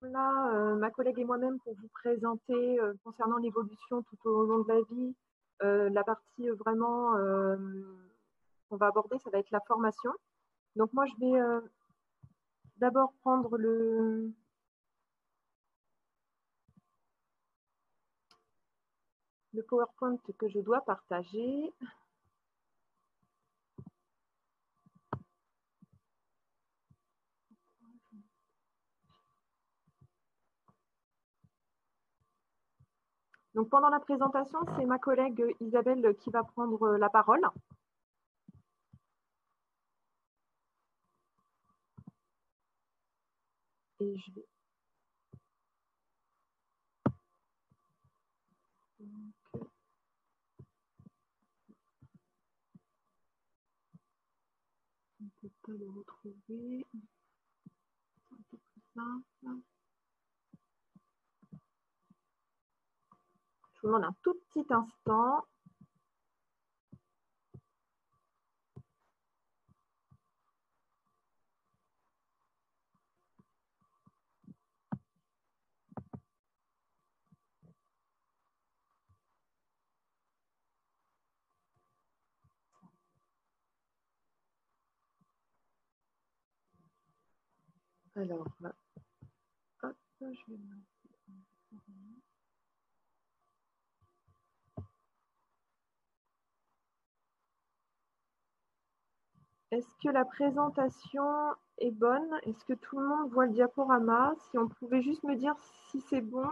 Là, ma collègue et moi-même pour vous présenter concernant l'évolution tout au long de la vie. La partie vraiment qu'on va aborder, ça va être la formation. Donc moi, je vais d'abord prendre le PowerPoint que je dois partager. Donc pendant la présentation, c'est ma collègue Isabelle qui va prendre la parole. Et je vais... Donc, on ne peut pas le retrouver. C'est un peu plus simple. Je vous demande un tout petit instant. Alors, hop, je vais me lancer. Est-ce que la présentation est bonne? Est-ce que tout le monde voit le diaporama? Si on pouvait juste me dire si c'est bon.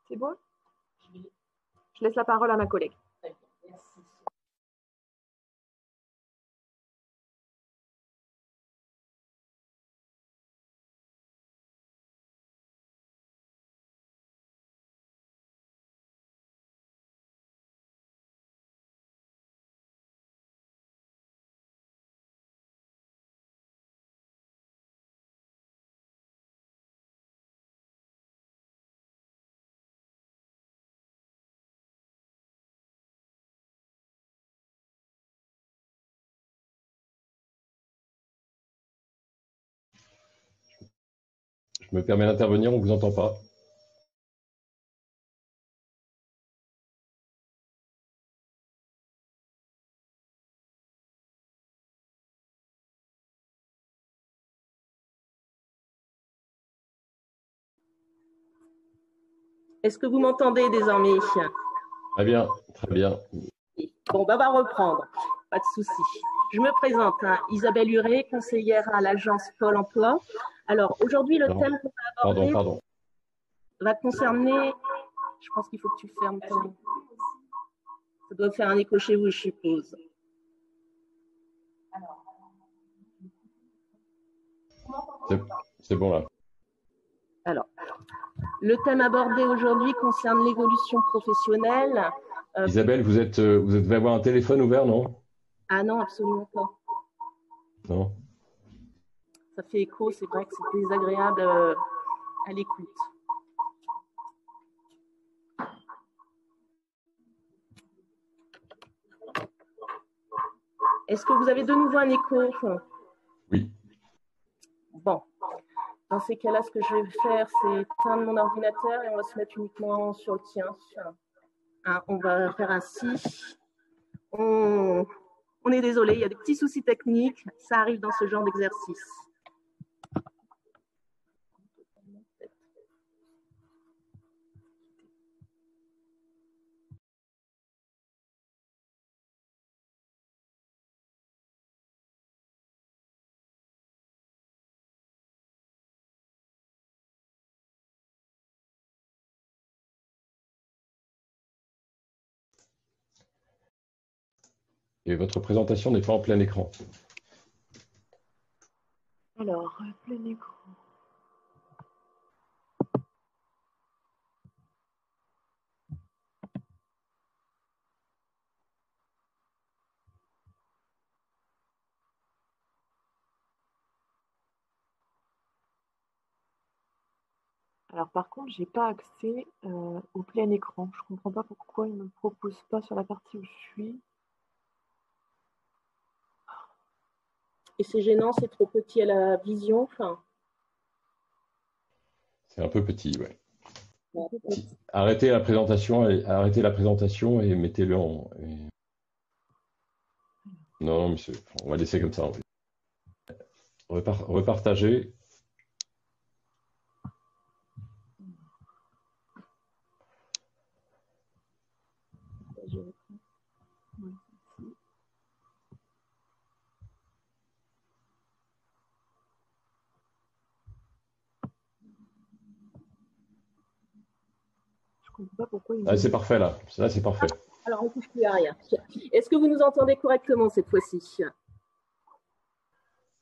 C'est bon? Je laisse la parole à ma collègue. Merci. Je me permets d'intervenir, on ne vous entend pas. Est-ce que vous m'entendez désormais? Très bien, très bien. Bon, on va reprendre, pas de souci. Je me présente, Isabelle Huré, conseillère à l'agence Pôle emploi. Alors, aujourd'hui, le thème qu'on va aborder va concerner... Je pense qu'il faut que tu fermes ton... Ça doit faire un écho chez vous, je suppose. C'est bon là. Alors, le thème abordé aujourd'hui concerne l'évolution professionnelle. Isabelle, vous devez avoir un téléphone ouvert, non? Ah non, absolument pas. Non. Ça fait écho, c'est vrai que c'est désagréable à l'écoute. Est-ce que vous avez de nouveau un écho? Oui. Bon. Dans ces cas-là, ce que je vais faire, c'est éteindre mon ordinateur et on va se mettre uniquement sur le tien. On va faire ainsi. On est désolé, il y a des petits soucis techniques. Ça arrive dans ce genre d'exercice. Et votre présentation n'est pas en plein écran. Alors, plein écran. Alors par contre, j'ai pas accès au plein écran. Je comprends pas pourquoi il me propose pas sur la partie où je suis. Et c'est gênant, c'est trop petit à la vision. Enfin, C'est un peu petit, ouais. Arrêtez la présentation et mettez-le en. Non, monsieur, on va laisser comme ça. Repartager. Je comprends pas pourquoi il Ah, c'est parfait là. Là, c'est parfait. Alors, on ne touche plus à rien. Est-ce que vous nous entendez correctement cette fois-ci?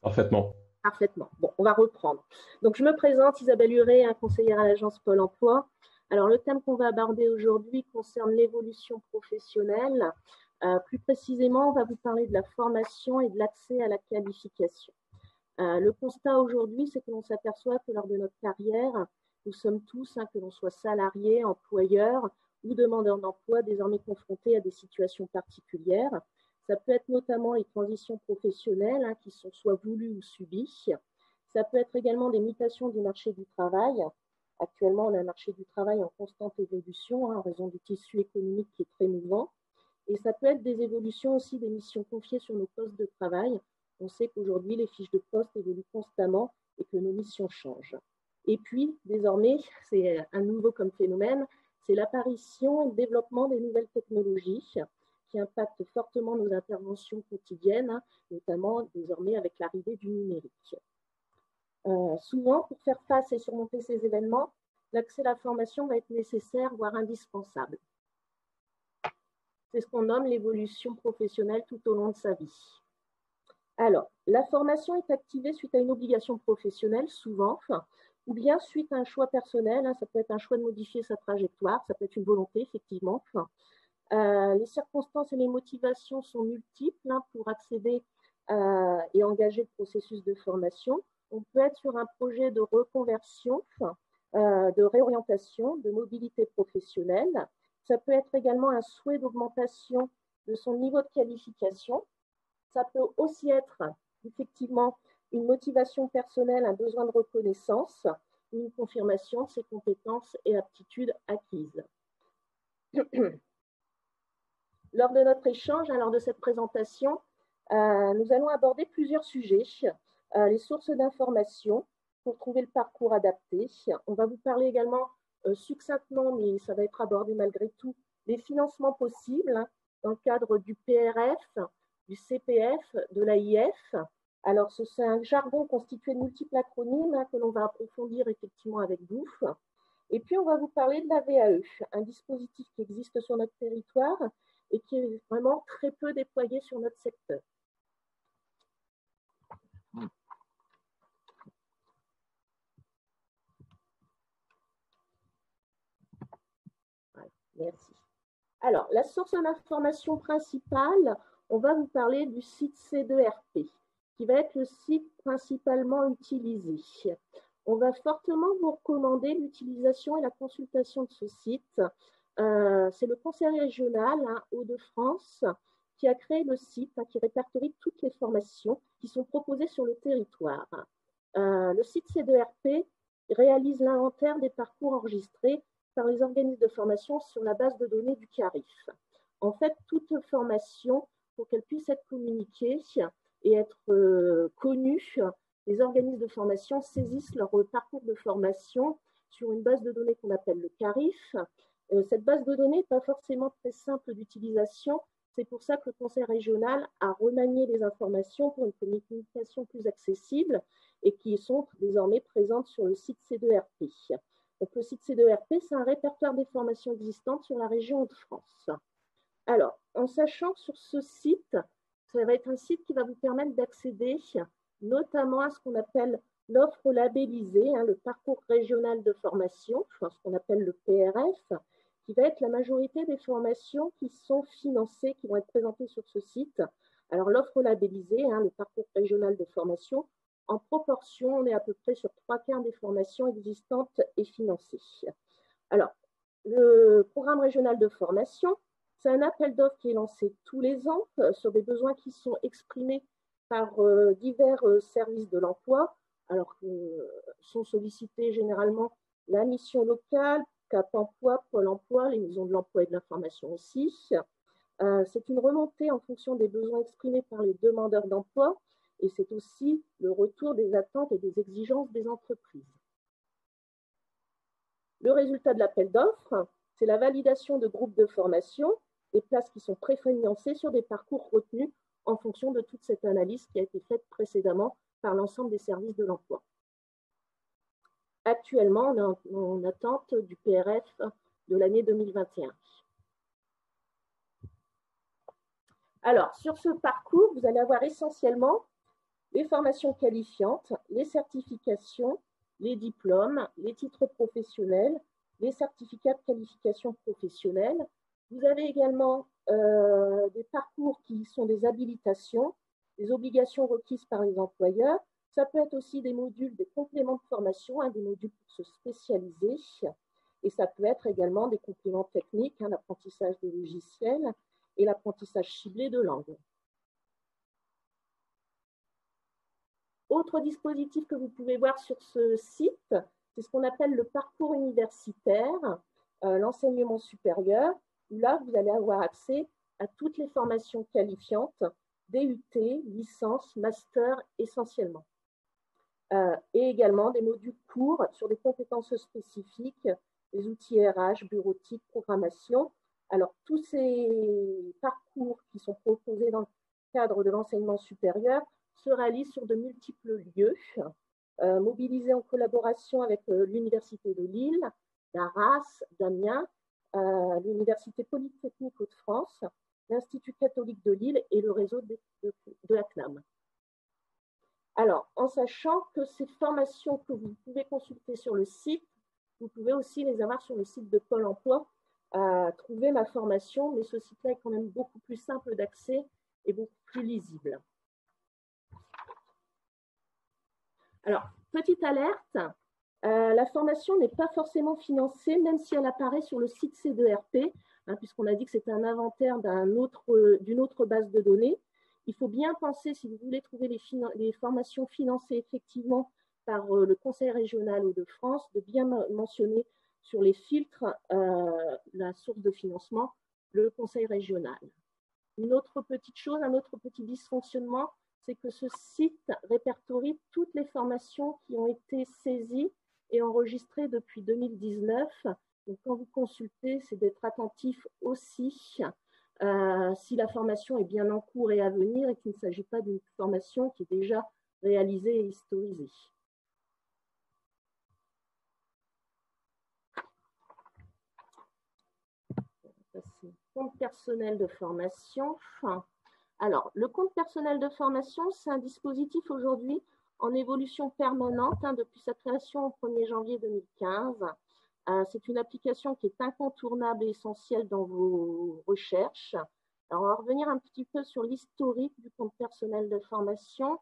Parfaitement. Parfaitement. Bon, on va reprendre. Donc, je me présente, Isabelle Huré, conseillère à l'agence Pôle emploi. Alors, le thème qu'on va aborder aujourd'hui concerne l'évolution professionnelle. Plus précisément, on va vous parler de la formation et de l'accès à la qualification. Le constat aujourd'hui, c'est que l'on s'aperçoit que lors de notre carrière, nous sommes tous, que l'on soit salariés, employeurs ou demandeurs d'emploi, désormais confrontés à des situations particulières. Ça peut être notamment les transitions professionnelles qui sont soit voulues ou subies. Ça peut être également des mutations du marché du travail. Actuellement, on a un marché du travail en constante évolution en raison du tissu économique qui est très mouvant. Et ça peut être des évolutions aussi des missions confiées sur nos postes de travail. On sait qu'aujourd'hui, les fiches de poste évoluent constamment et que nos missions changent. Et puis, désormais, c'est un nouveau comme phénomène, c'est l'apparition et le développement des nouvelles technologies qui impactent fortement nos interventions quotidiennes, notamment désormais avec l'arrivée du numérique. Souvent, pour faire face et surmonter ces événements, l'accès à la formation va être nécessaire, voire indispensable. C'est ce qu'on nomme l'évolution professionnelle tout au long de sa vie. Alors, la formation est activée suite à une obligation professionnelle, souvent, ou bien suite à un choix personnel. Ça peut être un choix de modifier sa trajectoire, ça peut être une volonté, effectivement. Les circonstances et les motivations sont multiples pour accéder et engager le processus de formation. On peut être sur un projet de reconversion, de réorientation, de mobilité professionnelle. Ça peut être également un souhait d'augmentation de son niveau de qualification. Ça peut aussi être effectivement une motivation personnelle, un besoin de reconnaissance, une confirmation de ses compétences et aptitudes acquises. Lors de notre échange, lors de cette présentation, nous allons aborder plusieurs sujets. Les sources d'information pour trouver le parcours adapté. On va vous parler également succinctement, mais ça va être abordé malgré tout, des financements possibles dans le cadre du PRF, du CPF, de l'AIF. Alors, c'est un jargon constitué de multiples acronymes que l'on va approfondir effectivement avec vous. Et puis, on va vous parler de la VAE, un dispositif qui existe sur notre territoire et qui est vraiment très peu déployé sur notre secteur. Merci. Alors, la source d'information principale, on va vous parler du site C2RP, qui va être le site principalement utilisé. On va fortement vous recommander l'utilisation et la consultation de ce site. C'est le Conseil régional Hauts-de-France qui a créé le site qui répertorie toutes les formations qui sont proposées sur le territoire. Le site C2RP réalise l'inventaire des parcours enregistrés par les organismes de formation sur la base de données du CARIF. En fait, toute formation, pour qu'elle puisse être communiquée et être connue, les organismes de formation saisissent leur parcours de formation sur une base de données qu'on appelle le CARIF. Cette base de données n'est pas forcément très simple d'utilisation. C'est pour ça que le Conseil régional a remanié les informations pour une communication plus accessible et qui sont désormais présentes sur le site C2RP. Donc, le site C2RP, c'est un répertoire des formations existantes sur la région Hauts-de-France. Alors, en sachant que sur ce site, ça va être un site qui va vous permettre d'accéder notamment à ce qu'on appelle l'offre labellisée, le parcours régional de formation, ce qu'on appelle le PRF, qui va être la majorité des formations qui sont financées, qui vont être présentées sur ce site. Alors, l'offre labellisée, le parcours régional de formation, en proportion, on est à peu près sur 3/4 des formations existantes et financées. Alors, le programme régional de formation, c'est un appel d'offres qui est lancé tous les ans sur des besoins qui sont exprimés par divers services de l'emploi, alors que sont sollicités généralement la mission locale, Cap Emploi, Pôle Emploi, les maisons de l'emploi et de l'information aussi. C'est une remontée en fonction des besoins exprimés par les demandeurs d'emploi et c'est aussi le retour des attentes et des exigences des entreprises. Le résultat de l'appel d'offres, c'est la validation de groupes de formation, des places qui sont préfinancées sur des parcours retenus en fonction de toute cette analyse qui a été faite précédemment par l'ensemble des services de l'emploi. Actuellement, on est en attente du PRF de l'année 2021. Alors, sur ce parcours, vous allez avoir essentiellement les formations qualifiantes, les certifications, les diplômes, les titres professionnels, les certificats de qualification professionnelle. Vous avez également des parcours qui sont des habilitations, des obligations requises par les employeurs. Ça peut être aussi des modules, des compléments de formation, des modules pour se spécialiser. Et ça peut être également des compléments techniques, l'apprentissage de logiciels et l'apprentissage ciblé de langue. Autre dispositif que vous pouvez voir sur ce site, c'est ce qu'on appelle le parcours universitaire, l'enseignement supérieur, où là, vous allez avoir accès à toutes les formations qualifiantes, DUT, licence, master essentiellement. Et également des modules courts sur des compétences spécifiques, les outils RH, bureautique, programmation. Alors, tous ces parcours qui sont proposés dans le cadre de l'enseignement supérieur se réalisent sur de multiples lieux, mobilisés en collaboration avec l'Université de Lille, d'Arras, d'Amiens, l'Université Polytechnique Hauts-de-France, l'Institut catholique de Lille et le réseau de la CNAM. Alors, en sachant que ces formations que vous pouvez consulter sur le site, vous pouvez aussi les avoir sur le site de Pôle emploi, trouver ma formation, mais ce site-là est quand même beaucoup plus simple d'accès et beaucoup plus lisible. Alors, petite alerte, la formation n'est pas forcément financée, même si elle apparaît sur le site C2RP, puisqu'on a dit que c'était un inventaire d'une autre base de données. Il faut bien penser, si vous voulez trouver les formations financées effectivement par le Conseil régional Hauts-de-France, de bien mentionner sur les filtres la source de financement, le Conseil régional. Une autre petite chose, un autre petit dysfonctionnement, c'est que ce site répertorie toutes les formations qui ont été saisies et enregistrées depuis 2019. Donc, quand vous consultez, c'est d'être attentif aussi si la formation est bien en cours et à venir et qu'il ne s'agit pas d'une formation qui est déjà réalisée et historisée. Compte personnel de formation. Alors, le compte personnel de formation, c'est un dispositif aujourd'hui en évolution permanente depuis sa création au 1er janvier 2015. C'est une application qui est incontournable et essentielle dans vos recherches. Alors, on va revenir un petit peu sur l'historique du compte personnel de formation.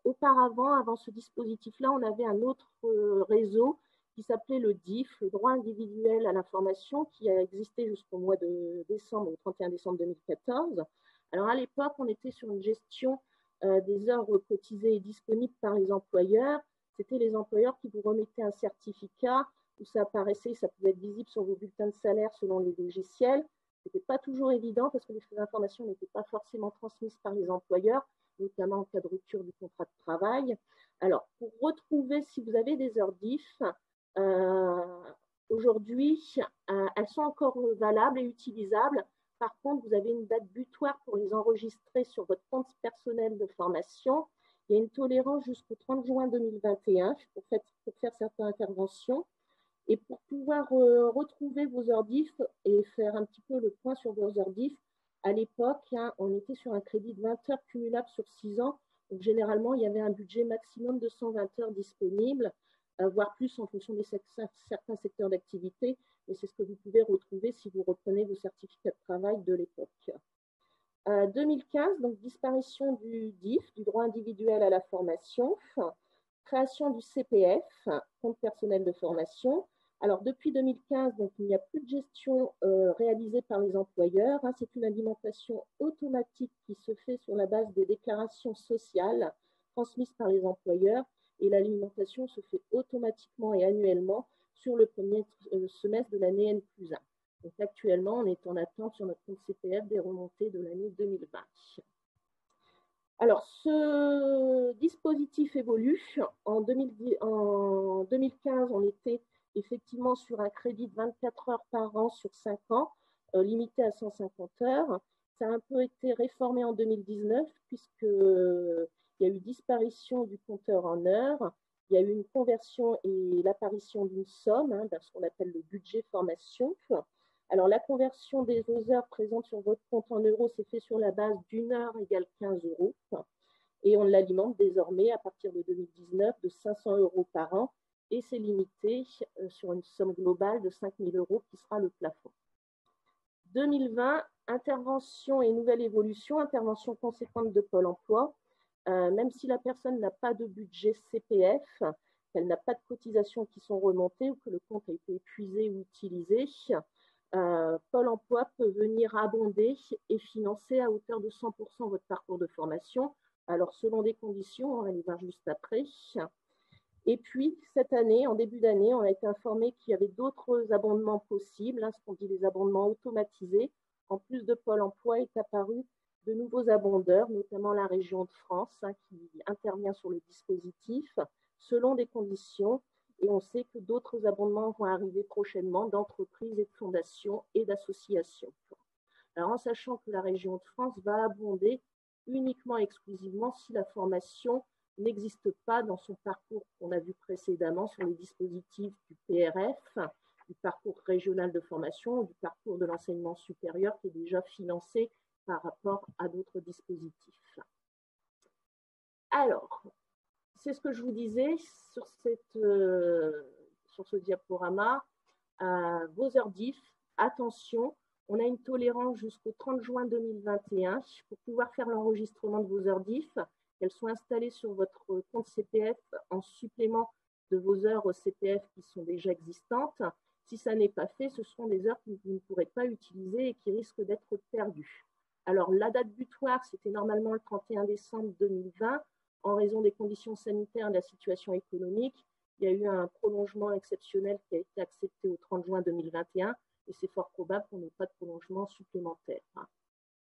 Auparavant, avant ce dispositif-là, on avait un autre réseau qui s'appelait le DIF, le droit individuel à la formation, qui a existé jusqu'au mois de décembre, au 31 décembre 2014. Alors, à l'époque, on était sur une gestion des heures cotisées et disponibles par les employeurs. C'était les employeurs qui vous remettaient un certificat où ça apparaissait, ça pouvait être visible sur vos bulletins de salaire selon les logiciels. Ce n'était pas toujours évident parce que les informations n'étaient pas forcément transmises par les employeurs, notamment en cas de rupture du contrat de travail. Alors, pour retrouver, si vous avez des heures DIF, aujourd'hui, elles sont encore valables et utilisables. Par contre, vous avez une date butoir pour les enregistrer sur votre compte personnel de formation. Il y a une tolérance jusqu'au 30 juin 2021 pour faire certaines interventions. Et pour pouvoir retrouver vos heures DIF et faire un petit peu le point sur vos heures DIF, à l'époque, on était sur un crédit de 20 heures cumulable sur 6 ans. Donc, généralement, il y avait un budget maximum de 120 heures disponibles, voire plus en fonction de certains secteurs d'activité. Et c'est ce que vous pouvez retrouver si vous reprenez vos certificats de travail de l'époque. 2015, donc disparition du DIF, du droit individuel à la formation, création du CPF, compte personnel de formation. Alors, depuis 2015, donc, il n'y a plus de gestion réalisée par les employeurs. C'est une alimentation automatique qui se fait sur la base des déclarations sociales transmises par les employeurs. Et l'alimentation se fait automatiquement et annuellement sur le premier semestre de l'année N+1. Donc, actuellement, on est en attente sur notre compte CPF des remontées de l'année 2020. Alors, ce dispositif évolue. En 2015, on était effectivement sur un crédit de 24 heures par an sur 5 ans, limité à 150 heures. Ça a un peu été réformé en 2019 puisqu'il y a eu disparition du compteur en heures, il y a eu une conversion et l'apparition d'une somme, dans ce qu'on appelle le budget formation. Alors, la conversion des heures présentes sur votre compte en euros s'est fait sur la base d'une heure égale 15 euros. Et on l'alimente désormais à partir de 2019 de 500 euros par an. Et c'est limité sur une somme globale de 5 000 euros qui sera le plafond. 2020, intervention et nouvelle évolution, intervention conséquente de Pôle emploi. Même si la personne n'a pas de budget CPF, qu'elle n'a pas de cotisations qui sont remontées ou que le compte a été épuisé ou utilisé, Pôle emploi peut venir abonder et financer à hauteur de 100% votre parcours de formation. Alors, selon des conditions, on va les voir juste après. Et puis, cette année, en début d'année, on a été informé qu'il y avait d'autres abondements possibles, ce qu'on dit les abondements automatisés. En plus de Pôle emploi, est apparu de nouveaux abondeurs, notamment la région de France, qui intervient sur le dispositif selon des conditions. Et on sait que d'autres abondements vont arriver prochainement d'entreprises et de fondations et d'associations. Alors, en sachant que la région de France va abonder uniquement et exclusivement si la formation n'existe pas dans son parcours qu'on a vu précédemment sur les dispositifs du PRF, du parcours régional de formation ou du parcours de l'enseignement supérieur qui est déjà financé par rapport à d'autres dispositifs. Alors, c'est ce que je vous disais sur ce diaporama. Vos heures DIF, attention, on a une tolérance jusqu'au 30 juin 2021 pour pouvoir faire l'enregistrement de vos heures DIF. Qu'elles soient installées sur votre compte CPF en supplément de vos heures CPF qui sont déjà existantes. Si ça n'est pas fait, ce seront des heures que vous ne pourrez pas utiliser et qui risquent d'être perdues. Alors, la date butoir, c'était normalement le 31 décembre 2020. En raison des conditions sanitaires et de la situation économique, il y a eu un prolongement exceptionnel qui a été accepté au 30 juin 2021 et c'est fort probable qu'on n'ait pas de prolongement supplémentaire.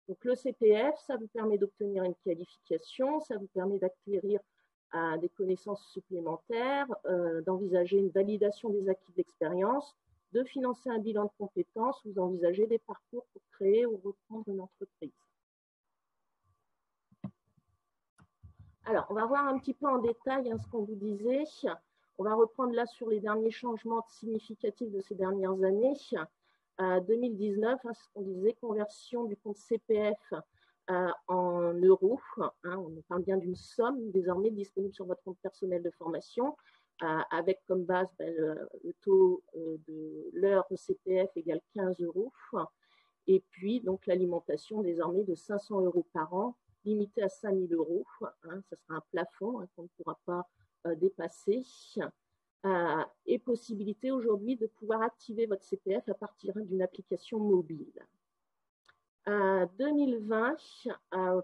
Donc, le CPF, ça vous permet d'obtenir une qualification, ça vous permet d'acquérir des connaissances supplémentaires, d'envisager une validation des acquis de l'expérience, de financer un bilan de compétences, vous envisagez des parcours pour créer ou reprendre une entreprise. Alors, on va voir un petit peu en détail ce qu'on vous disait. On va reprendre là sur les derniers changements significatifs de ces dernières années. 2019, c'est ce qu'on disait, conversion du compte CPF en euros. On parle bien d'une somme désormais disponible sur votre compte personnel de formation, avec comme base le taux de l'heure CPF égale 15 euros. Et puis, donc, l'alimentation désormais de 500 euros par an, limité à 5 000 euros. Ça sera un plafond qu'on ne pourra pas dépasser. Et possibilité aujourd'hui de pouvoir activer votre CPF à partir d'une application mobile. 2020,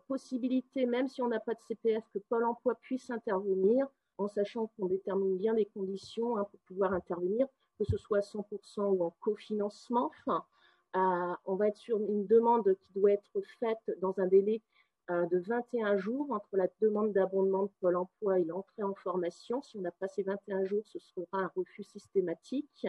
possibilité, même si on n'a pas de CPF, que Pôle emploi puisse intervenir, en sachant qu'on détermine bien les conditions pour pouvoir intervenir, que ce soit à 100% ou en cofinancement. On va être sur une demande qui doit être faite dans un délai de 21 jours entre la demande d'abondement de Pôle emploi et l'entrée en formation. Si on a passé 21 jours, ce sera un refus systématique.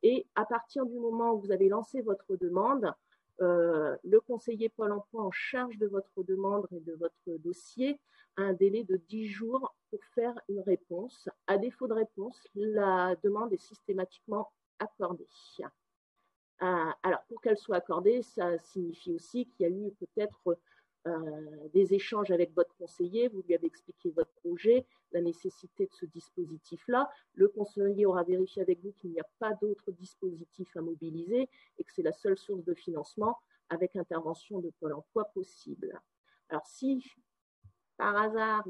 Et à partir du moment où vous avez lancé votre demande, le conseiller Pôle emploi en charge de votre demande et de votre dossier a un délai de 10 jours pour faire une réponse. À défaut de réponse, la demande est systématiquement accordée. Alors, pour qu'elle soit accordée, ça signifie aussi qu'il y a eu peut-être des échanges avec votre conseiller, vous lui avez expliqué votre projet, la nécessité de ce dispositif-là. Le conseiller aura vérifié avec vous qu'il n'y a pas d'autres dispositifs à mobiliser et que c'est la seule source de financement. avec intervention de Pôle emploi possible. Alors, si par hasard,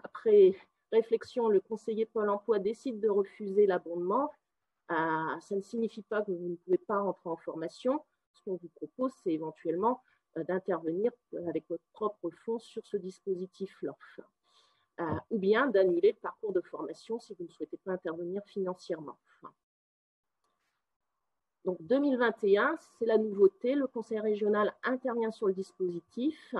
après réflexion, le conseiller Pôle emploi décide de refuser l'abondement, ça ne signifie pas que vous ne pouvez pas rentrer en formation. Ce qu'on vous propose, c'est éventuellement d'intervenir avec votre propre fonds sur ce dispositif LOF. Ou bien d'annuler le parcours de formation si vous ne souhaitez pas intervenir financièrement. Donc 2021, c'est la nouveauté. Le conseil régional intervient sur le dispositif.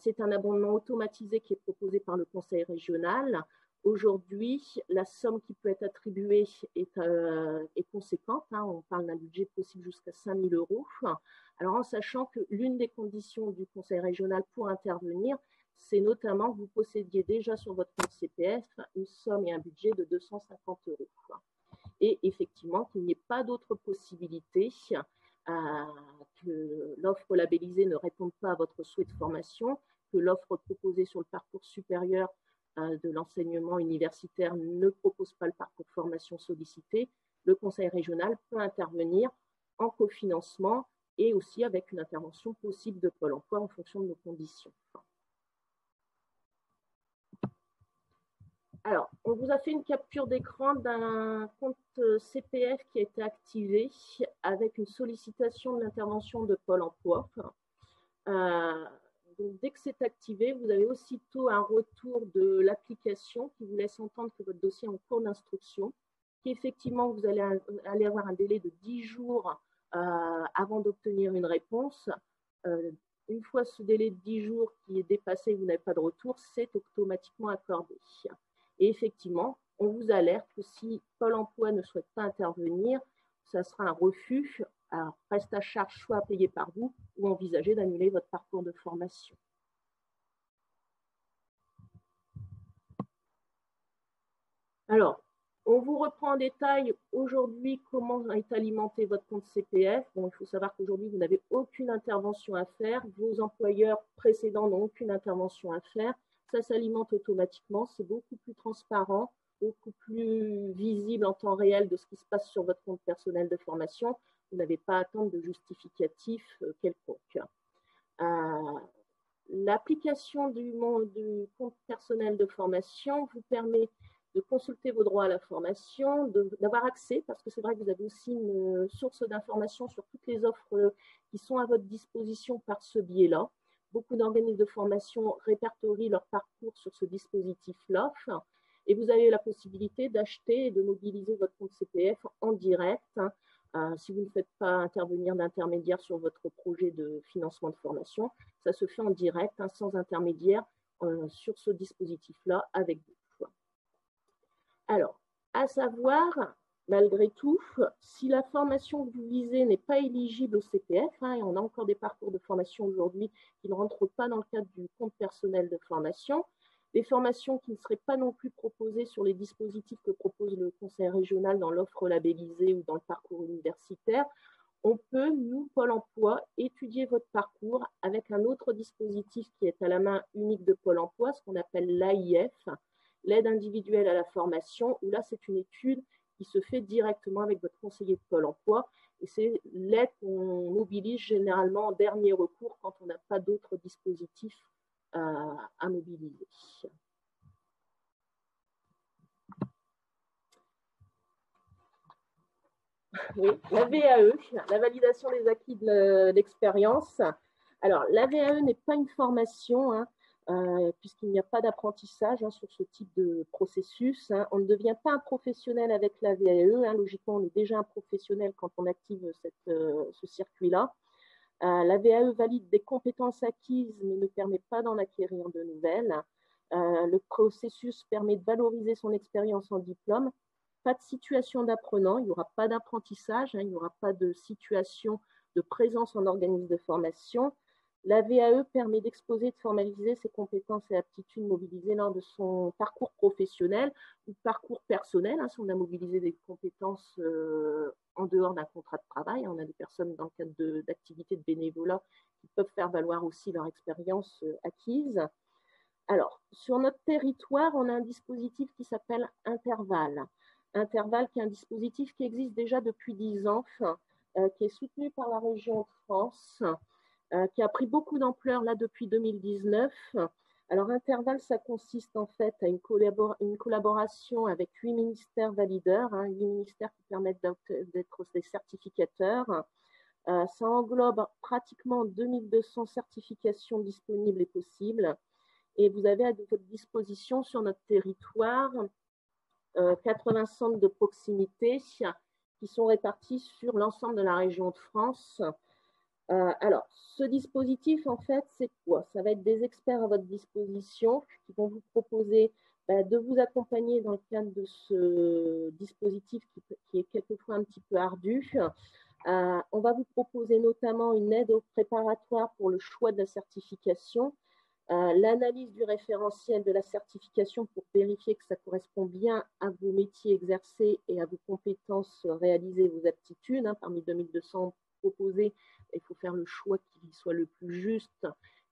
C'est un abondement automatisé qui est proposé par le conseil régional. Aujourd'hui, la somme qui peut être attribuée est conséquente. On parle d'un budget possible jusqu'à 5 000 €. Alors, en sachant que l'une des conditions du conseil régional pour intervenir, c'est notamment que vous possédiez déjà sur votre compte CPF une somme et un budget de 250 €. Et effectivement, qu'il n'y ait pas d'autre possibilité, que l'offre labellisée ne réponde pas à votre souhait de formation, que l'offre proposée sur le parcours supérieur de l'enseignement universitaire ne propose pas le parcours de formation sollicité, le conseil régional peut intervenir en cofinancement et aussi avec une intervention possible de Pôle emploi en fonction de nos conditions. Alors, on vous a fait une capture d'écran d'un compte CPF qui a été activé avec une sollicitation de l'intervention de Pôle emploi. Donc, dès que c'est activé, vous avez aussitôt un retour de l'application qui vous laisse entendre que votre dossier est en cours d'instruction, qu'effectivement, vous allez avoir un délai de 10 jours avant d'obtenir une réponse. Une fois ce délai de 10 jours qui est dépassé et vous n'avez pas de retour, c'est automatiquement accordé. Et effectivement, on vous alerte que si Pôle emploi ne souhaite pas intervenir, ça sera un refus, reste à charge soit à payer par vous ou envisager d'annuler votre parcours de formation. Alors, on vous reprend en détail aujourd'hui comment est alimenté votre compte CPF. Bon, il faut savoir qu'aujourd'hui, vous n'avez aucune intervention à faire. Vos employeurs précédents n'ont aucune intervention à faire. Ça s'alimente automatiquement. C'est beaucoup plus transparent, beaucoup plus visible en temps réel de ce qui se passe sur votre compte personnel de formation. Vous n'avez pas à attendre de justificatif quelconque. L'application du compte personnel de formation vous permet de consulter vos droits à la formation, d'avoir accès, parce que c'est vrai que vous avez aussi une source d'information sur toutes les offres qui sont à votre disposition par ce biais-là. Beaucoup d'organismes de formation répertorient leur parcours sur ce dispositif-là, et vous avez la possibilité d'acheter et de mobiliser votre compte CPF en direct, si vous ne faites pas intervenir d'intermédiaire sur votre projet de financement de formation. Ça se fait en direct, sans intermédiaire, sur ce dispositif-là avec vous. Alors, à savoir, malgré tout, si la formation que vous visez n'est pas éligible au CPF, et on a encore des parcours de formation aujourd'hui qui ne rentrent pas dans le cadre du compte personnel de formation, les formations qui ne seraient pas non plus proposées sur les dispositifs que propose le conseil régional dans l'offre labellisée ou dans le parcours universitaire, on peut, nous, Pôle emploi, étudier votre parcours avec un autre dispositif qui est à la main unique de Pôle emploi, ce qu'on appelle l'AIF, l'aide individuelle à la formation, où là, c'est une étude qui se fait directement avec votre conseiller de Pôle emploi. Et c'est l'aide qu'on mobilise généralement en dernier recours quand on n'a pas d'autres dispositifs à mobiliser. Oui, la VAE, la validation des acquis de l'expérience. Alors, la VAE n'est pas une formation, puisqu'il n'y a pas d'apprentissage sur ce type de processus. On ne devient pas un professionnel avec la VAE. Logiquement, on est déjà un professionnel quand on active ce circuit-là. La VAE valide des compétences acquises, mais ne permet pas d'en acquérir de nouvelles. Le processus permet de valoriser son expérience en diplôme. Pas de situation d'apprenant, il n'y aura pas d'apprentissage, il n'y aura pas de situation de présence en organisme de formation. La VAE permet d'exposer et de formaliser ses compétences et aptitudes mobilisées lors de son parcours professionnel ou parcours personnel, si on a mobilisé des compétences en dehors d'un contrat de travail. On a des personnes dans le cadre d'activités de bénévolat qui peuvent faire valoir aussi leur expérience acquise. Alors, sur notre territoire, on a un dispositif qui s'appelle Intervalle. Intervalle, qui est un dispositif qui existe déjà depuis 10 ans, qui est soutenu par la région de France qui a pris beaucoup d'ampleur là depuis 2019. Alors, Interval, ça consiste en fait à une collaboration avec 8 ministères valideurs, 8 ministères qui permettent d'être des certificateurs. Ça englobe pratiquement 2200 certifications disponibles et possibles. Et vous avez à votre disposition sur notre territoire 80 centres de proximité qui sont répartis sur l'ensemble de la région de France. Alors, ce dispositif, en fait, c'est quoi? Ça va être des experts à votre disposition qui vont vous proposer de vous accompagner dans le cadre de ce dispositif qui est quelquefois un petit peu ardu. On va vous proposer notamment une aide au préparatoire pour le choix de la certification, l'analyse du référentiel de la certification pour vérifier que ça correspond bien à vos métiers exercés et à vos compétences réalisées, vos aptitudes. Parmi 2200 proposés, il faut faire le choix qui soit le plus juste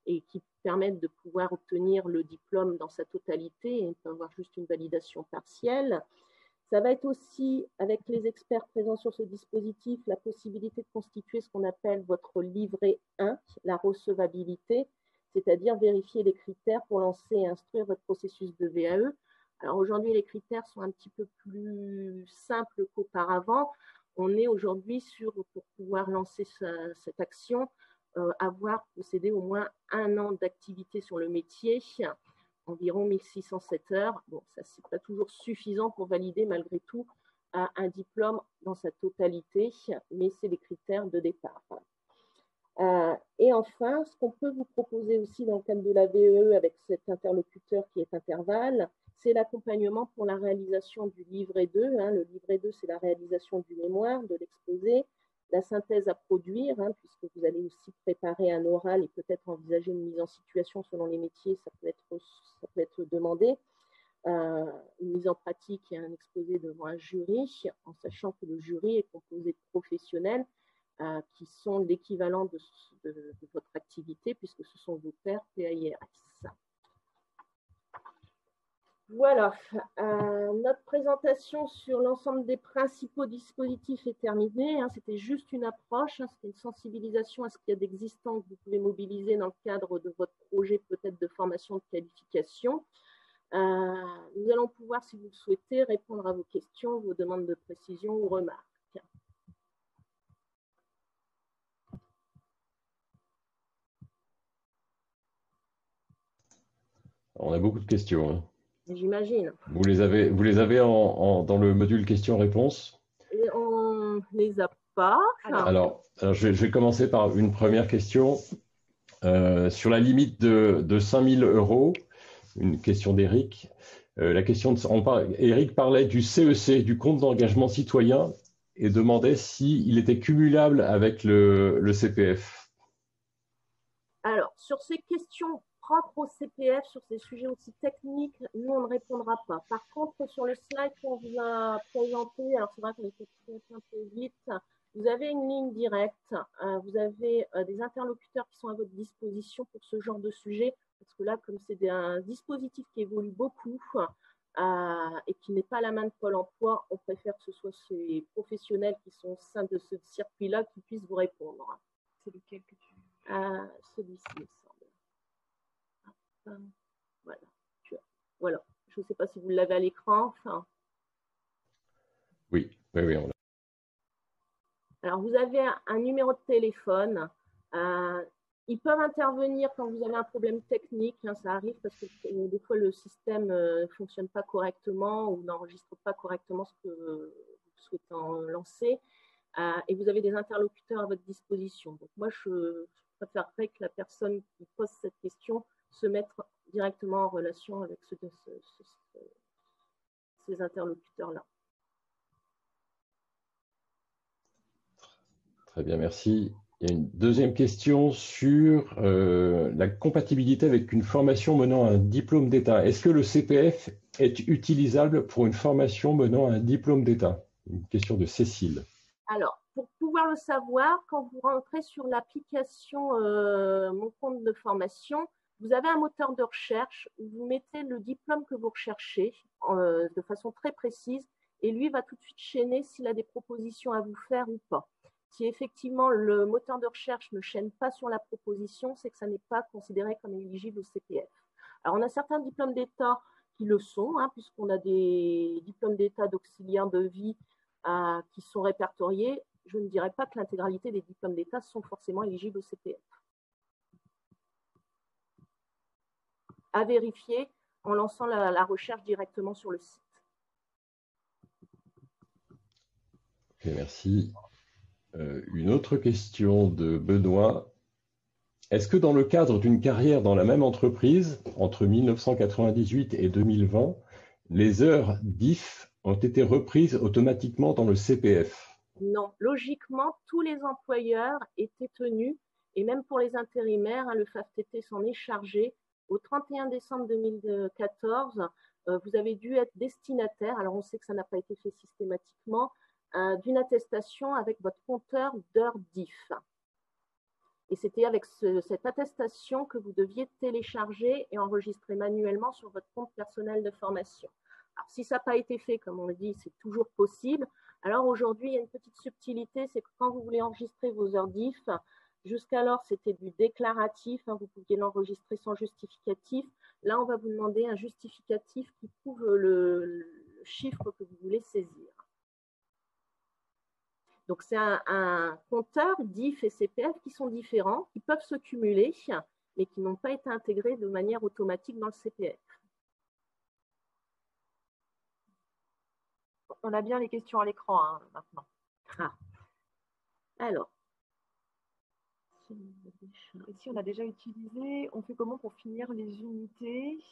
et qui permette de pouvoir obtenir le diplôme dans sa totalité et pas avoir juste une validation partielle. Ça va être aussi, avec les experts présents sur ce dispositif, la possibilité de constituer ce qu'on appelle votre livret 1, la recevabilité, c'est-à-dire vérifier les critères pour lancer et instruire votre processus de VAE. Alors aujourd'hui, les critères sont un petit peu plus simples qu'auparavant. On est aujourd'hui pour pouvoir lancer cette action, avoir possédé au moins 1 an d'activité sur le métier, environ 1607 heures. Bon, ça, c'est pas toujours suffisant pour valider malgré tout un diplôme dans sa totalité, mais c'est les critères de départ. Et enfin, ce qu'on peut vous proposer aussi dans le cadre de la VEE avec cet interlocuteur qui est Interval, c'est l'accompagnement pour la réalisation du livret 2. Le livret 2, c'est la réalisation du mémoire, de l'exposé, la synthèse à produire, puisque vous allez aussi préparer un oral et peut-être envisager une mise en situation selon les métiers, ça peut être demandé. Une mise en pratique et un exposé devant un jury, en sachant que le jury est composé de professionnels qui sont l'équivalent de votre activité, puisque ce sont vos pairs PAIRS. Voilà, notre présentation sur l'ensemble des principaux dispositifs est terminée. C'était juste une approche, c'était une sensibilisation à ce qu'il y a d'existant que vous pouvez mobiliser dans le cadre de votre projet peut-être de formation de qualification. Nous allons pouvoir, si vous le souhaitez, répondre à vos questions, vos demandes de précision ou remarques. On a beaucoup de questions. J'imagine. Vous les avez dans le module questions-réponses? On ne les a pas. Alors je vais commencer par une première question. Sur la limite de 5 000 €, une question d'Éric. Éric parlait du CEC, du compte d'engagement citoyen, et demandait s'il était cumulable avec le CPF. Alors, sur ces questions propres au CPF, sur ces sujets aussi techniques, nous, on ne répondra pas. Par contre, sur le slide qu'on vous a présenté, alors c'est vrai qu'on est peut-être un peu vite, vous avez une ligne directe, vous avez des interlocuteurs qui sont à votre disposition pour ce genre de sujet, parce que là, comme c'est un dispositif qui évolue beaucoup et qui n'est pas à la main de Pôle emploi, on préfère que ce soit ces professionnels qui sont au sein de ce circuit-là qui puissent vous répondre. C'est lequel que tu... Celui-ci, il me semble. Voilà. Je ne sais pas si vous l'avez à l'écran. Oui. On l'a. Alors, vous avez un numéro de téléphone. Ils peuvent intervenir quand vous avez un problème technique. Ça arrive parce que des fois, le système ne fonctionne pas correctement ou n'enregistre pas correctement ce que vous souhaitez en lancer. Et vous avez des interlocuteurs à votre disposition. Donc, moi, je préférerais que la personne qui pose cette question se mette directement en relation avec ces interlocuteurs-là. Très bien, merci. Il y a une deuxième question sur la compatibilité avec une formation menant à un diplôme d'État. Est-ce que le CPF est utilisable pour une formation menant à un diplôme d'État? Une question de Cécile. Alors, pour pouvoir le savoir, quand vous rentrez sur l'application Mon compte de formation, vous avez un moteur de recherche où vous mettez le diplôme que vous recherchez de façon très précise et lui va tout de suite chaîner s'il a des propositions à vous faire ou pas. Si effectivement le moteur de recherche ne chaîne pas sur la proposition, c'est que ça n'est pas considéré comme éligible au CPF. Alors, on a certains diplômes d'État qui le sont, puisqu'on a des diplômes d'État d'auxiliaire de vie qui sont répertoriés. Je ne dirais pas que l'intégralité des diplômes d'État sont forcément éligibles au CPF. À vérifier en lançant la recherche directement sur le site. Okay, merci. Une autre question de Benoît. Est-ce que dans le cadre d'une carrière dans la même entreprise, entre 1998 et 2020, les heures DIF ont été reprises automatiquement dans le CPF? Non, logiquement, tous les employeurs étaient tenus, et même pour les intérimaires, le FAFTT s'en est chargé. Au 31 décembre 2014, vous avez dû être destinataire, alors on sait que ça n'a pas été fait systématiquement, d'une attestation avec votre compteur d'heures DIF. Et c'était avec cette attestation que vous deviez télécharger et enregistrer manuellement sur votre compte personnel de formation. Alors, si ça n'a pas été fait, comme on le dit, c'est toujours possible. Alors aujourd'hui, il y a une petite subtilité, c'est que quand vous voulez enregistrer vos heures DIF, jusqu'alors c'était du déclaratif, vous pouviez l'enregistrer sans justificatif. Là, on va vous demander un justificatif qui prouve le chiffre que vous voulez saisir. Donc, c'est un compteur DIF et CPF qui sont différents, qui peuvent se cumuler, mais qui n'ont pas été intégrés de manière automatique dans le CPF. On a bien les questions à l'écran maintenant. Alors. Et si on a déjà utilisé, on fait comment pour finir les unités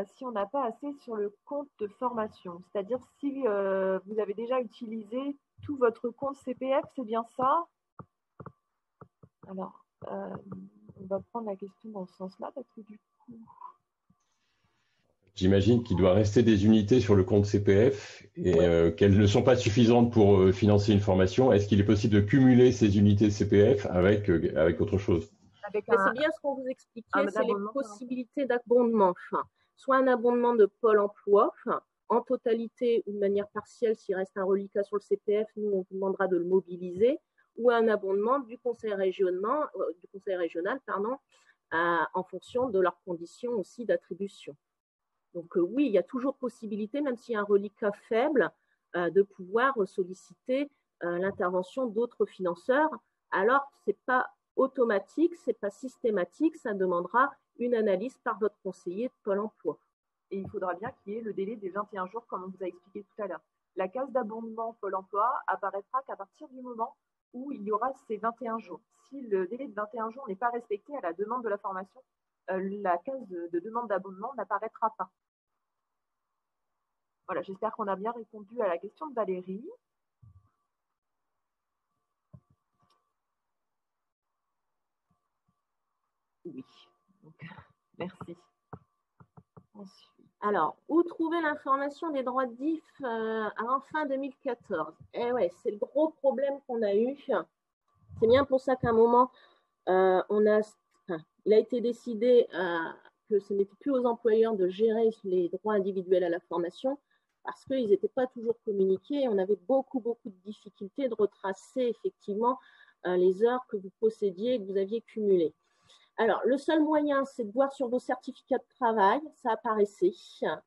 si on n'a pas assez sur le compte de formation? C'est-à-dire si vous avez déjà utilisé tout votre compte CPF, c'est bien ça? Alors, on va prendre la question dans ce sens-là, parce que du coup... J'imagine qu'il doit rester des unités sur le compte CPF et qu'elles ne sont pas suffisantes pour financer une formation. Est-ce qu'il est possible de cumuler ces unités CPF avec autre chose? C'est bien ce qu'on vous expliquait, c'est les possibilités d'abondement. Soit un abondement de Pôle emploi, en totalité ou de manière partielle, s'il reste un reliquat sur le CPF, nous, on vous demandera de le mobiliser, ou un abondement du conseil régional, en fonction de leurs conditions aussi d'attribution. Donc oui, il y a toujours possibilité, même s'il y a un reliquat faible, de pouvoir solliciter l'intervention d'autres financeurs. Alors, ce n'est pas automatique, ce n'est pas systématique, ça demandera une analyse par votre conseiller de Pôle emploi. Et il faudra bien qu'il y ait le délai des 21 jours, comme on vous a expliqué tout à l'heure. La case d'abondement Pôle emploi apparaîtra qu'à partir du moment où il y aura ces 21 jours. Si le délai de 21 jours n'est pas respecté à la demande de la formation, la case de demande d'abondement n'apparaîtra pas. Voilà, j'espère qu'on a bien répondu à la question de Valérie. Oui, donc, merci. Ensuite. Alors, où trouver l'information des droits de DIF avant fin 2014? Eh ouais, c'est le gros problème qu'on a eu. C'est bien pour ça qu'à un moment, il a été décidé que ce n'était plus aux employeurs de gérer les droits individuels à la formation parce qu'ils n'étaient pas toujours communiqués. On avait beaucoup de difficultés de retracer effectivement les heures que vous possédiez et que vous aviez cumulées. Alors, le seul moyen, c'est de voir sur vos certificats de travail, ça apparaissait,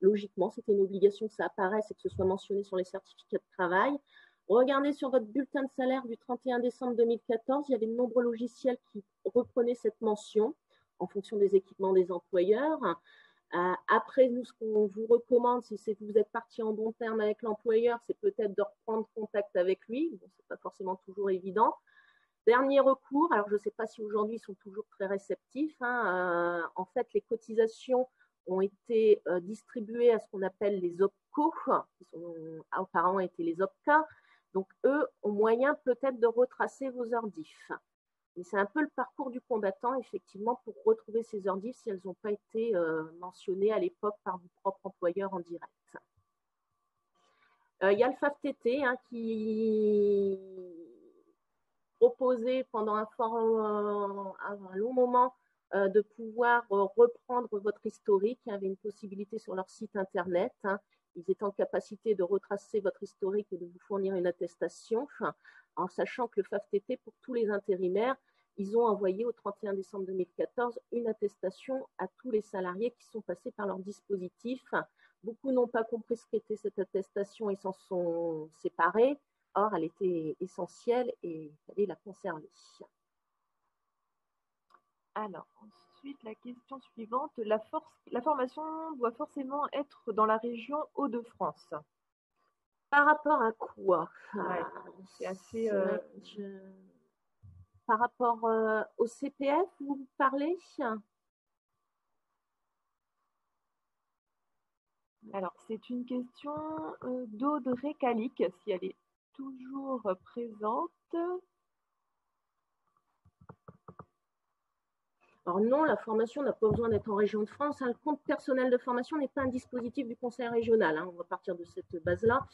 logiquement, c'était une obligation que ça apparaisse et que ce soit mentionné sur les certificats de travail. Regardez sur votre bulletin de salaire du 31 décembre 2014, il y avait de nombreux logiciels qui reprenaient cette mention en fonction des équipements des employeurs. Après, nous, ce qu'on vous recommande, si c'est que vous êtes parti en bon terme avec l'employeur, c'est peut-être de reprendre contact avec lui. Bon, ce n'est pas forcément toujours évident. Dernier recours, alors je ne sais pas si aujourd'hui ils sont toujours très réceptifs. En fait, les cotisations ont été distribuées à ce qu'on appelle les OPCO, qui auparavant étaient les OPCA. Donc, eux ont moyen peut-être de retracer vos heures DIF. Mais c'est un peu le parcours du combattant, effectivement, pour retrouver ces heures DIF si elles n'ont pas été mentionnées à l'époque par vos propres employeurs en direct. Il y a le FAFTT qui proposé pendant un long moment de pouvoir reprendre votre historique. Il y avait une possibilité sur leur site internet. ils étaient en capacité de retracer votre historique et de vous fournir une attestation, en sachant que le FAFTT, pour tous les intérimaires, ils ont envoyé au 31 décembre 2014 une attestation à tous les salariés qui sont passés par leur dispositif. Beaucoup n'ont pas compris ce qu'était cette attestation et s'en sont séparés. Or, elle était essentielle et il fallait la conserver. Alors, ensuite, la question suivante. La formation doit forcément être dans la région Hauts-de-France. Par rapport à quoi? C'est assez... Par rapport au CPF, vous parlez? Alors, c'est une question d'Audrey Calic, si elle est toujours présente. Alors non, la formation n'a pas besoin d'être en région de France. Le compte personnel de formation n'est pas un dispositif du conseil régional. On va partir de cette base-là.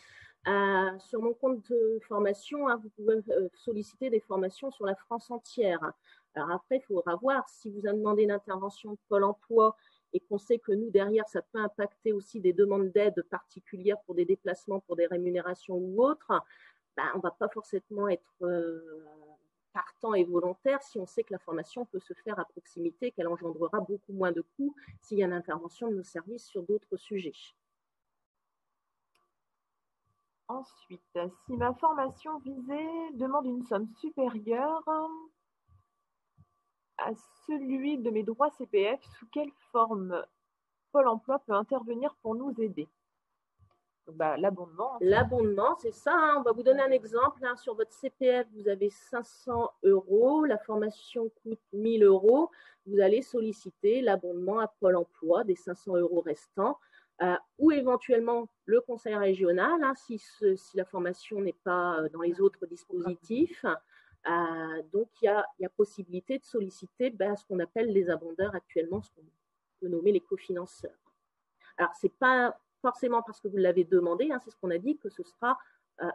Sur mon compte de formation, vous pouvez solliciter des formations sur la France entière. Alors après, il faudra voir si vous avez demandé une intervention de Pôle emploi et qu'on sait que nous, derrière, ça peut impacter aussi des demandes d'aide particulières pour des déplacements, pour des rémunérations ou autres. On ne va pas forcément être partant et volontaire si on sait que la formation peut se faire à proximité, qu'elle engendrera beaucoup moins de coûts s'il y a une intervention de nos services sur d'autres sujets. Ensuite, si ma formation visée demande une somme supérieure à celui de mes droits CPF, sous quelle forme Pôle emploi peut intervenir pour nous aider? L'abondement. L'abondement, c'est ça. On va vous donner un exemple. Sur votre CPF, vous avez 500 €. La formation coûte 1 000 €. Vous allez solliciter l'abondement à Pôle emploi des 500 € restants. Ou éventuellement le conseil régional, si la formation n'est pas dans les autres dispositifs. Donc, il y a possibilité de solliciter ce qu'on appelle les abondeurs actuellement, ce qu'on peut nommer les cofinanceurs. Alors, ce n'est pas forcément parce que vous l'avez demandé, c'est ce qu'on a dit, que ce sera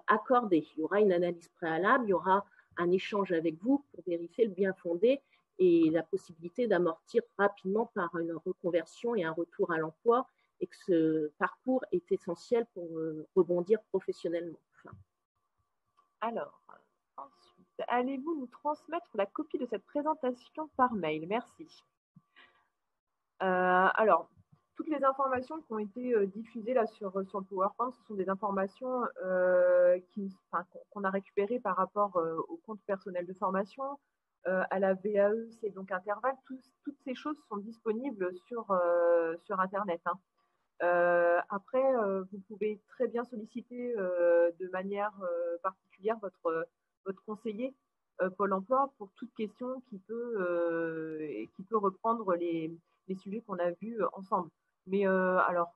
accordé. Il y aura une analyse préalable, il y aura un échange avec vous pour vérifier le bien fondé et la possibilité d'amortir rapidement par une reconversion et un retour à l'emploi, et que ce parcours est essentiel pour rebondir professionnellement. Alors, ensuite, allez-vous nous transmettre la copie de cette présentation par mail? Merci. Alors, toutes les informations qui ont été diffusées là sur le PowerPoint, ce sont des informations qu'on a récupérées par rapport au compte personnel de formation, à la VAE, c'est donc Intervalle. Toutes ces choses sont disponibles sur Internet. Après, vous pouvez très bien solliciter de manière particulière votre conseiller Pôle emploi pour toute question qui peut reprendre les sujets qu'on a vus ensemble. Mais alors,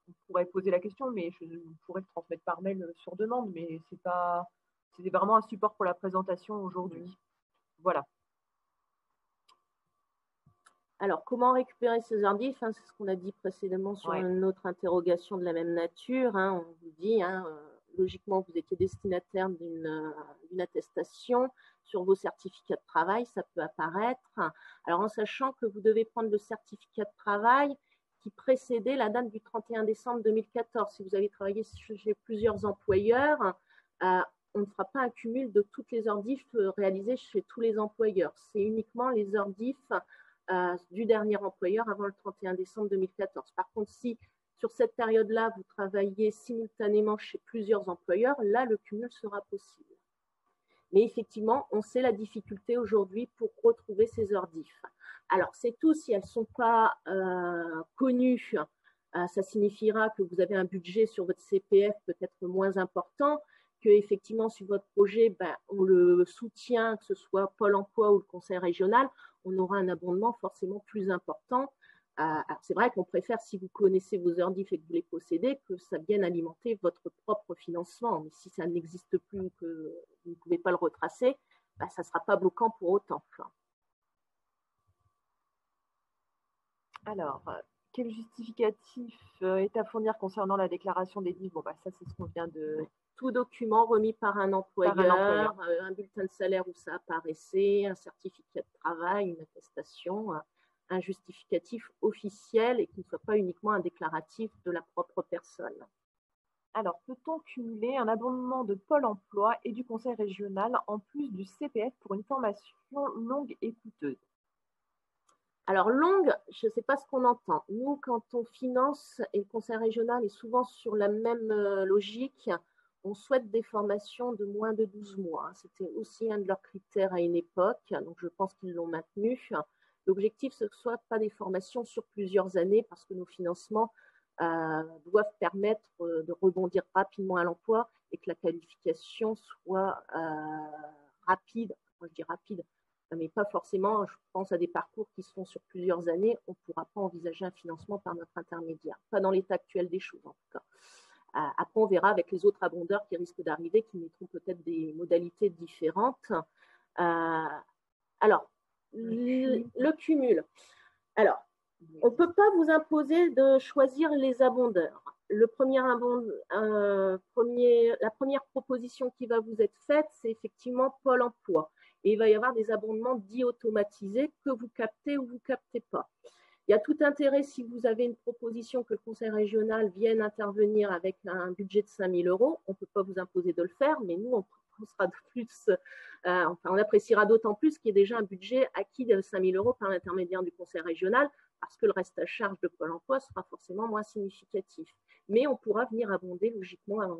on pourrait poser la question, mais je pourrais le transmettre par mail sur demande, mais c'est vraiment un support pour la présentation aujourd'hui. Voilà. Alors, comment récupérer ces ordifs? C'est ce qu'on a dit précédemment sur une autre interrogation de la même nature. On vous dit, logiquement, vous étiez destinataire d'une attestation sur vos certificats de travail, ça peut apparaître. Alors, en sachant que vous devez prendre le certificat de travail qui précédait la date du 31 décembre 2014. Si vous avez travaillé chez plusieurs employeurs, on ne fera pas un cumul de toutes les ordifs réalisées chez tous les employeurs. C'est uniquement les ordifs du dernier employeur avant le 31 décembre 2014. Par contre, si sur cette période-là, vous travaillez simultanément chez plusieurs employeurs, là, le cumul sera possible. Mais effectivement, on sait la difficulté aujourd'hui pour retrouver ces ordifs. Alors, c'est tout, si elles ne sont pas connues, ça signifiera que vous avez un budget sur votre CPF peut-être moins important, que effectivement sur votre projet, on le soutient, que ce soit Pôle emploi ou le conseil régional, on aura un abondement forcément plus important. Alors c'est vrai qu'on préfère, si vous connaissez vos ordifs et que vous les possédez, que ça vienne alimenter votre propre financement. Mais si ça n'existe plus ou que vous ne pouvez pas le retracer, ça ne sera pas bloquant pour autant. Alors, quel justificatif est à fournir concernant la déclaration des DIF? Ça, c'est ce qu'on vient de... Tout document remis par un employeur, un bulletin de salaire où ça apparaissait, un certificat de travail, une attestation, un justificatif officiel et qui ne soit pas uniquement un déclaratif de la propre personne. Alors, peut-on cumuler un abondement de Pôle emploi et du conseil régional en plus du CPF pour une formation longue et coûteuse? Alors, longue, je ne sais pas ce qu'on entend. Nous, quand on finance, et le conseil régional est souvent sur la même logique, on souhaite des formations de moins de 12 mois. C'était aussi un de leurs critères à une époque, donc je pense qu'ils l'ont maintenu. L'objectif, ce ne soit pas des formations sur plusieurs années, parce que nos financements doivent permettre de rebondir rapidement à l'emploi et que la qualification soit rapide. Moi, je dis rapide, mais pas forcément. Je pense à des parcours qui se font sur plusieurs années. On ne pourra pas envisager un financement par notre intermédiaire. Pas dans l'état actuel des choses, en tout cas. Après, on verra avec les autres abondeurs qui risquent d'arriver, qui mettront peut-être des modalités différentes. Alors, le cumul. Alors, on ne peut pas vous imposer de choisir les abondeurs. La première proposition qui va vous être faite, c'est effectivement Pôle emploi. Et il va y avoir des abondements dits automatisés que vous captez ou vous ne captez pas. Il y a tout intérêt, si vous avez une proposition que le conseil régional vienne intervenir avec un budget de 5 000 €, on ne peut pas vous imposer de le faire, mais nous, on appréciera d'autant plus qu'il y ait déjà un budget acquis de 5 000 € par l'intermédiaire du conseil régional, parce que le reste à charge de Pôle emploi sera forcément moins significatif. Mais on pourra venir abonder logiquement en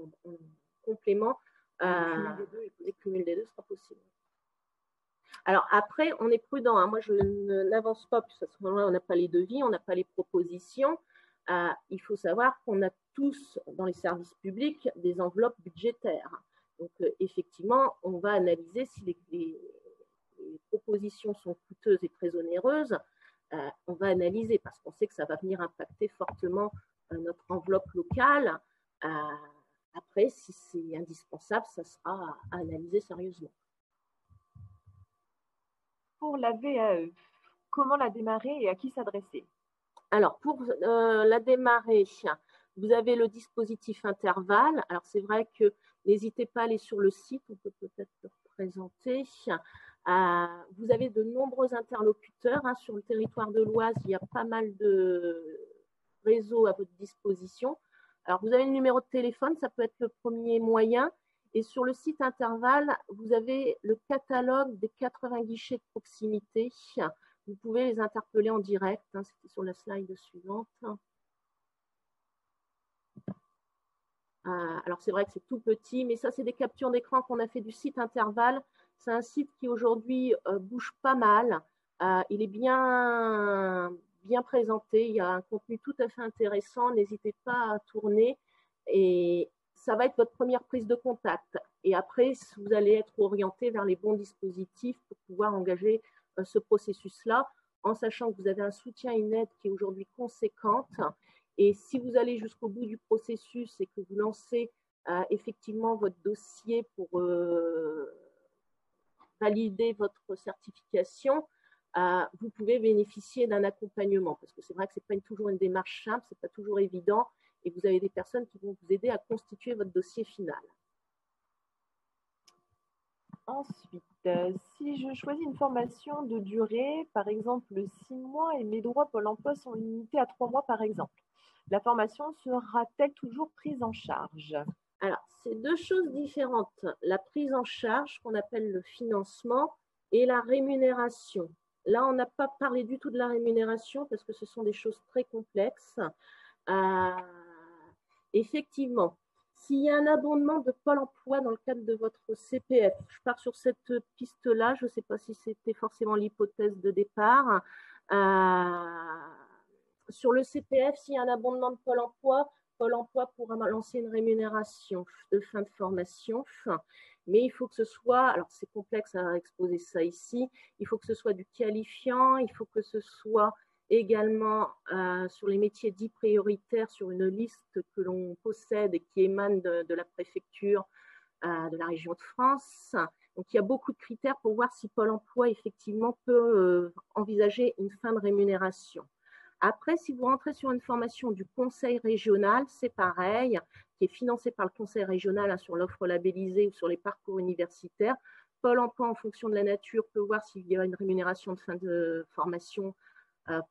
complément. Le cumul des deux sera possible. Alors après, on est prudent. Moi, je n'avance pas, puisqu'à ce moment-là, on n'a pas les devis, on n'a pas les propositions. Il faut savoir qu'on a tous, dans les services publics, des enveloppes budgétaires. Donc, effectivement, on va analyser si les propositions sont coûteuses et très onéreuses. On va analyser parce qu'on sait que ça va venir impacter fortement notre enveloppe locale. Après, si c'est indispensable, ça sera à analyser sérieusement. Pour la VAE, comment la démarrer et à qui s'adresser? Alors, pour la démarrer, vous avez le dispositif intervalle. Alors, c'est vrai que n'hésitez pas à aller sur le site, on peut peut-être le présenter. Vous avez de nombreux interlocuteurs sur le territoire de l'Oise. Il y a pas mal de réseaux à votre disposition. Alors, vous avez le numéro de téléphone, ça peut être le premier moyen. Et sur le site intervalle, vous avez le catalogue des 80 guichets de proximité. Vous pouvez les interpeller en direct. C'était sur la slide suivante. Alors, c'est vrai que c'est tout petit, mais ça, c'est des captures d'écran qu'on a fait du site intervalle. C'est un site qui, aujourd'hui, bouge pas mal. Il est bien présenté. Il y a un contenu tout à fait intéressant. N'hésitez pas à tourner. Et ça va être votre première prise de contact. Et après, vous allez être orienté vers les bons dispositifs pour pouvoir engager ce processus-là, en sachant que vous avez un soutien et une aide qui est aujourd'hui conséquente. Et si vous allez jusqu'au bout du processus et que vous lancez effectivement votre dossier pour valider votre certification, vous pouvez bénéficier d'un accompagnement. Parce que c'est vrai que ce n'est pas toujours une démarche simple, ce n'est pas toujours évident. Et vous avez des personnes qui vont vous aider à constituer votre dossier final. Ensuite, si je choisis une formation de durée, par exemple 6 mois, et mes droits Pôle emploi sont limités à 3 mois, par exemple, la formation sera-t-elle toujours prise en charge? Alors, c'est deux choses différentes. La prise en charge, qu'on appelle le financement, et la rémunération. Là, on n'a pas parlé du tout de la rémunération parce que ce sont des choses très complexes. Effectivement, s'il y a un abondement de Pôle emploi dans le cadre de votre CPF, je pars sur cette piste-là, je ne sais pas si c'était forcément l'hypothèse de départ. Sur le CPF, s'il y a un abondement de Pôle emploi pourra lancer une rémunération de fin de formation. Mais il faut que ce soit, alors c'est complexe à exposer ça ici, il faut que ce soit du qualifiant, il faut que ce soit également sur les métiers dits prioritaires sur une liste que l'on possède et qui émane de la préfecture de la région de France. Donc il y a beaucoup de critères pour voir si Pôle emploi effectivement peut envisager une fin de rémunération. Après, si vous rentrez sur une formation du conseil régional, c'est pareil, qui est financée par le conseil régional sur l'offre labellisée ou sur les parcours universitaires. Pôle emploi, en fonction de la nature, peut voir s'il y a une rémunération de fin de formation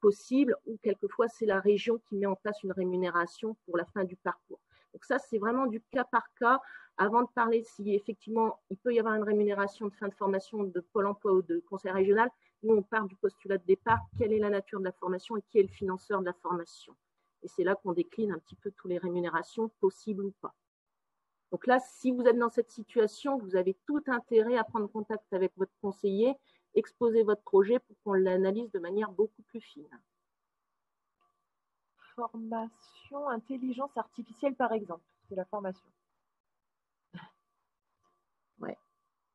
possible, ou quelquefois c'est la région qui met en place une rémunération pour la fin du parcours. Donc ça, c'est vraiment du cas par cas. Avant de parler si effectivement il peut y avoir une rémunération de fin de formation de Pôle emploi ou de conseil régional, nous on part du postulat de départ, quelle est la nature de la formation et qui est le financeur de la formation. Et c'est là qu'on décline un petit peu toutes les rémunérations possibles ou pas. Donc là, si vous êtes dans cette situation, vous avez tout intérêt à prendre contact avec votre conseiller, exposer votre projet pour qu'on l'analyse de manière beaucoup plus fine. Formation intelligence artificielle, par exemple, c'est la formation. Ouais.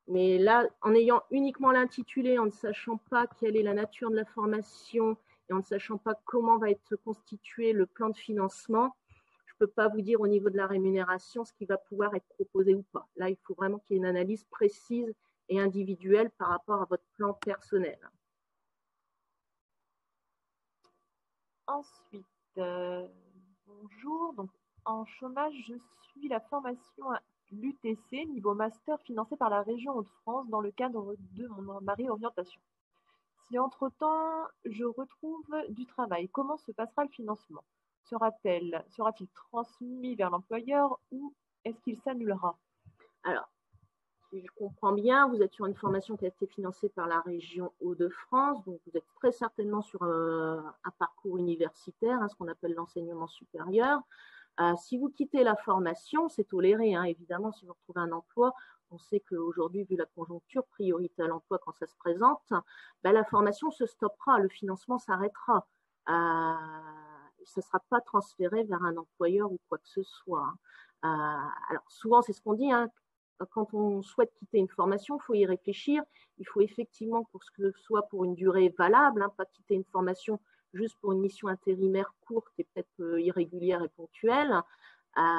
Mais là, en ayant uniquement l'intitulé, en ne sachant pas quelle est la nature de la formation et en ne sachant pas comment va être constitué le plan de financement, je ne peux pas vous dire au niveau de la rémunération ce qui va pouvoir être proposé ou pas. Là, il faut vraiment qu'il y ait une analyse précise et individuelle par rapport à votre plan personnel. Ensuite, bonjour. Donc, en chômage, je suis la formation à l'UTC, niveau master financé par la région Hauts-de-France dans le cadre de ma réorientation. Si entre-temps, je retrouve du travail, comment se passera le financement? Sera-t-il transmis vers l'employeur ou est-ce qu'il s'annulera? Alors, si je comprends bien, vous êtes sur une formation qui a été financée par la région Hauts-de-France, donc vous êtes très certainement sur un parcours universitaire, ce qu'on appelle l'enseignement supérieur. Si vous quittez la formation, c'est toléré, évidemment, si vous retrouvez un emploi. On sait qu'aujourd'hui, vu la conjoncture, priorité à l'emploi quand ça se présente, la formation se stoppera, le financement s'arrêtera. Ça ne sera pas transféré vers un employeur ou quoi que ce soit. Alors, souvent, c'est ce qu'on dit, quand on souhaite quitter une formation, il faut y réfléchir. Il faut effectivement, pour ce que ce soit pour une durée valable, pas quitter une formation juste pour une mission intérimaire courte et peut-être irrégulière et ponctuelle.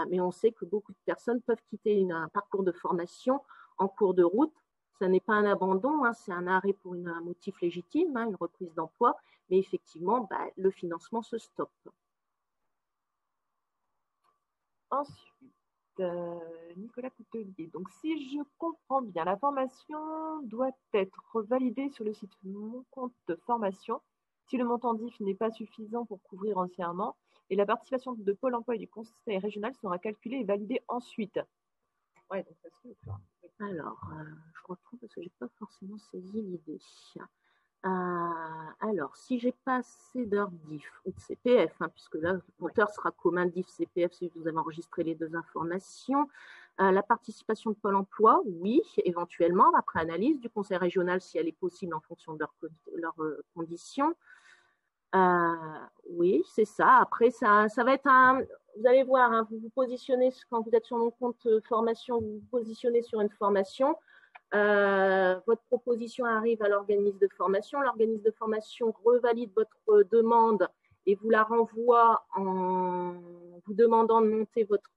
Mais on sait que beaucoup de personnes peuvent quitter un parcours de formation en cours de route. Ce n'est pas un abandon, c'est un arrêt pour un motif légitime, une reprise d'emploi, mais effectivement, le financement se stoppe. Ensuite, Nicolas Coutelier. Donc, si je comprends bien, la formation doit être validée sur le site Mon compte de formation si le montant DIF n'est pas suffisant pour couvrir entièrement, et la participation de Pôle emploi et du conseil régional sera calculée et validée ensuite. Ouais, donc ça se fait. Alors, je retrouve parce que je n'ai pas forcément saisi l'idée. Alors, si j'ai pas assez d'heures DIF ou de CPF, puisque là, le compteur sera commun DIF-CPF si vous avez enregistré les deux informations, la participation de Pôle emploi, oui, éventuellement, après analyse du conseil régional si elle est possible en fonction de leurs conditions. Oui, c'est ça. Après, ça va être vous allez voir, vous vous positionnez, quand vous êtes sur mon compte formation, vous vous positionnez sur une formation. Votre proposition arrive à l'organisme de formation. L'organisme de formation revalide votre demande et vous la renvoie en vous demandant de monter votre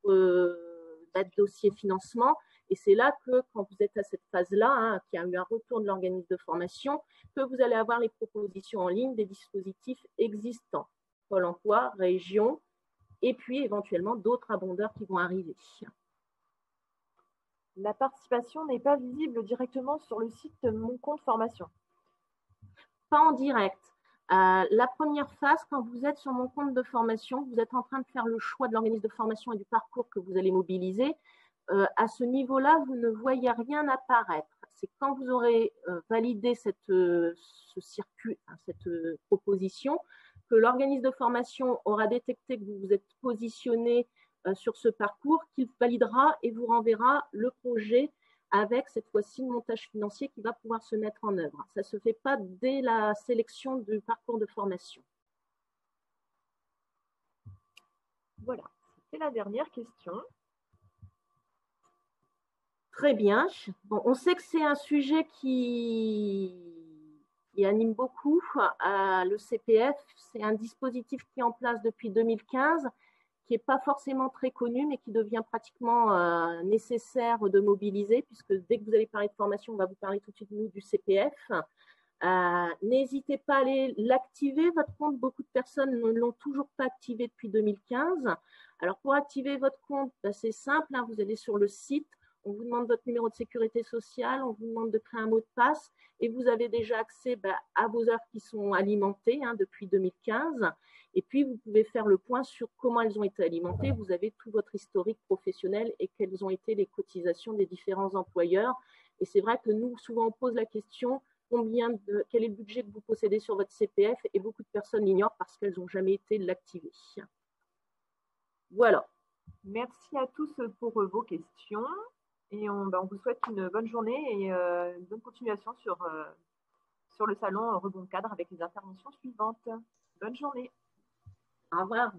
dossier financement. Et c'est là que, quand vous êtes à cette phase-là, qu'il y a eu un retour de l'organisme de formation, que vous allez avoir les propositions en ligne des dispositifs existants, Pôle emploi, région, et puis éventuellement d'autres abondeurs qui vont arriver. La participation n'est pas visible directement sur le site Mon compte formation. Pas en direct. La première phase, quand vous êtes sur mon compte de formation, vous êtes en train de faire le choix de l'organisme de formation et du parcours que vous allez mobiliser. À ce niveau-là, vous ne voyez rien apparaître. C'est quand vous aurez validé ce circuit, cette proposition, que l'organisme de formation aura détecté que vous vous êtes positionné sur ce parcours, qu'il validera et vous renverra le projet avec cette fois-ci le montage financier qui va pouvoir se mettre en œuvre. Ça ne se fait pas dès la sélection du parcours de formation. Voilà, c'est la dernière question. Très bien. Bon, on sait que c'est un sujet qui anime beaucoup. Le CPF, c'est un dispositif qui est en place depuis 2015, qui n'est pas forcément très connu, mais qui devient pratiquement nécessaire de mobiliser, puisque dès que vous allez parler de formation, on va vous parler tout de suite du CPF. N'hésitez pas à aller l'activer, votre compte. Beaucoup de personnes ne l'ont toujours pas activé depuis 2015. Alors, pour activer votre compte, c'est simple, vous allez sur le site, on vous demande votre numéro de sécurité sociale, on vous demande de créer un mot de passe et vous avez déjà accès à vos heures qui sont alimentées depuis 2015. Et puis, vous pouvez faire le point sur comment elles ont été alimentées. Vous avez tout votre historique professionnel et quelles ont été les cotisations des différents employeurs. Et c'est vrai que nous, souvent, on pose la question, quel est le budget que vous possédez sur votre CPF? Et beaucoup de personnes l'ignorent parce qu'elles n'ont jamais été l'activer. Voilà. Merci à tous pour vos questions. Et on vous souhaite une bonne journée et une bonne continuation sur le salon Rebond Cadre avec les interventions suivantes. Bonne journée. Au revoir.